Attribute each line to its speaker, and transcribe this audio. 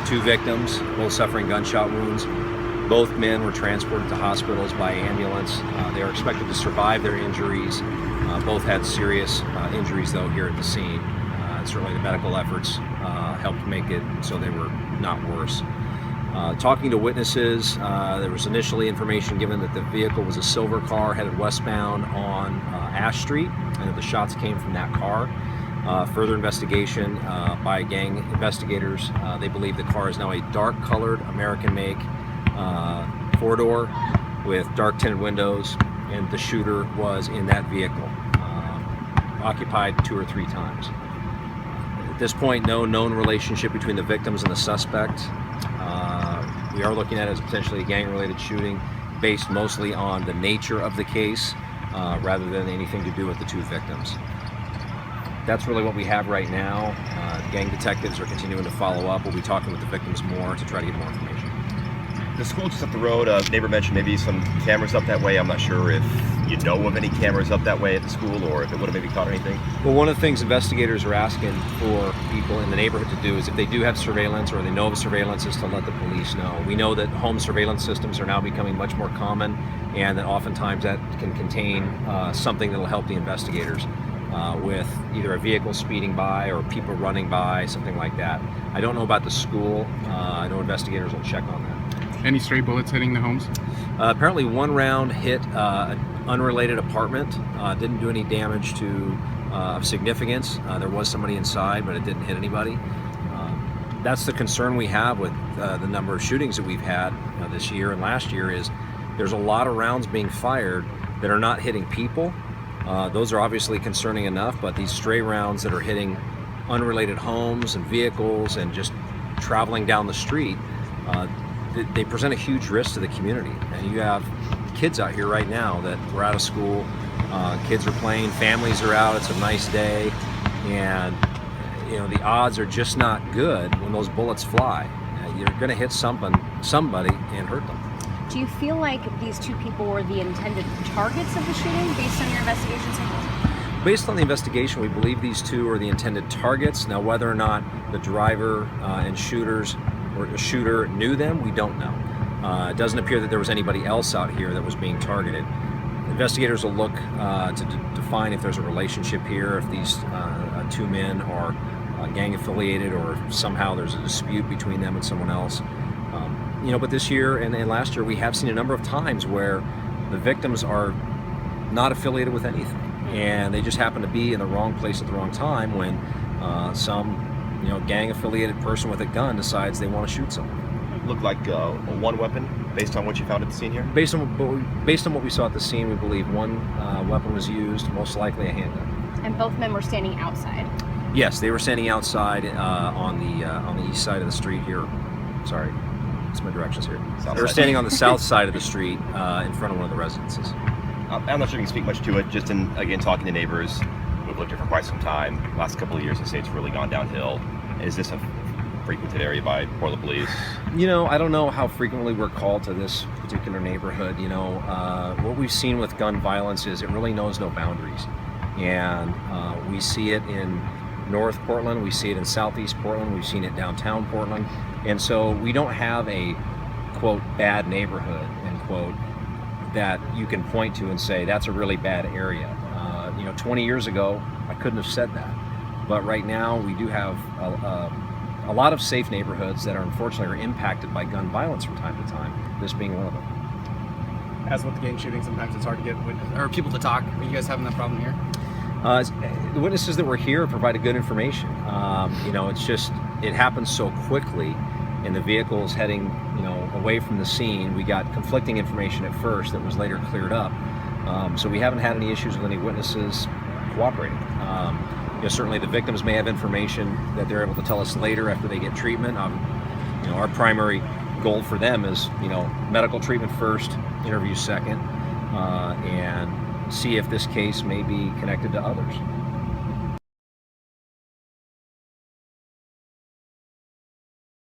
Speaker 1: two victims, both suffering gunshot wounds. Both men were transported to hospitals by ambulance. They are expected to survive their injuries. Both had serious injuries, though, here at the scene. Certainly the medical efforts helped make it so they were not worse. Talking to witnesses, there was initially information given that the vehicle was a silver car headed westbound on Ash Street, and that the shots came from that car. Further investigation by gang investigators, they believe the car is now a dark-colored American make, four-door with dark tinted windows, and the shooter was in that vehicle, occupied 2 or 3 times. At this point, no known relationship between the victims and the suspect. We are looking at it as potentially a gang-related shooting based mostly on the nature of the case rather than anything to do with the 2 victims. That's really what we have right now. Gang detectives are continuing to follow up. We'll be talking with the victims more to try to get more information.
Speaker 2: The school just up the road, neighbor mentioned maybe some cameras up that way. I'm not sure if you know of any cameras up that way at the school, or if it would have maybe caught anything.
Speaker 1: Well, one of the things investigators are asking for people in the neighborhood to do is if they do have surveillance or they know of surveillance, is to let the police know. We know that home surveillance systems are now becoming much more common, and that oftentimes that can contain something that will help the investigators with either a vehicle speeding by or people running by, something like that. I don't know about the school. I know investigators will check on that.
Speaker 3: Any stray bullets hitting the homes?
Speaker 1: Apparently one round hit an unrelated apartment, didn't do any damage of significance. There was somebody inside, but it didn't hit anybody. That's the concern we have with the number of shootings that we've had this year and last year, is there's a lot of rounds being fired that are not hitting people. Those are obviously concerning enough, but these stray rounds that are hitting unrelated homes and vehicles and just traveling down the street, they present a huge risk to the community. And you have kids out here right now that were out of school, kids are playing, families are out, it's a nice day, and the odds are just not good when those bullets fly. You're going to hit somebody and hurt them.
Speaker 4: Do you feel like these 2 people were the intended targets of the shooting based on your investigation so far?
Speaker 1: Based on the investigation, we believe these 2 are the intended targets. Now, whether or not the driver and the shooter knew them, we don't know. It doesn't appear that there was anybody else out here that was being targeted. Investigators will look to define if there's a relationship here, if these 2 men are gang affiliated, or if somehow there's a dispute between them and someone else. But this year and last year, we have seen a number of times where the victims are not affiliated with anything, and they just happen to be in the wrong place at the wrong time when some gang-affiliated person with a gun decides they want to shoot someone.
Speaker 2: Looked like one weapon, based on what you found at the scene here?
Speaker 1: Based on what we saw at the scene, we believe one weapon was used, most likely a handgun.
Speaker 4: And both men were standing outside?
Speaker 1: Yes, they were standing outside on the east side of the street here. Sorry, it's my directions here. They were standing on the south side of the street in front of one of the residences.
Speaker 2: I'm not sure you can speak much to it, just in, again, talking to neighbors who've lived here for quite some time. Last couple of years, the state's really gone downhill. Is this a frequented area by Portland police?
Speaker 1: I don't know how frequently we're called to this particular neighborhood. What we've seen with gun violence is it really knows no boundaries. And we see it in North Portland, we see it in Southeast Portland, we've seen it downtown Portland. And so we don't have a, quote, bad neighborhood, end quote, that you can point to and say that's a really bad area. 20 years ago, I couldn't have said that. But right now, we do have a lot of safe neighborhoods that are unfortunately impacted by gun violence from time to time, this being one of them.
Speaker 5: As with the gang shooting, sometimes it's hard to get people to talk. Are you guys having that problem here?
Speaker 1: The witnesses that were here provided good information. It happens so quickly, and the vehicle's heading, away from the scene. We got conflicting information at first that was later cleared up. So we haven't had any issues with any witnesses cooperating. Certainly the victims may have information that they're able to tell us later after they get treatment. Our primary goal for them is, medical treatment first, interview second, and see if this case may be connected to others.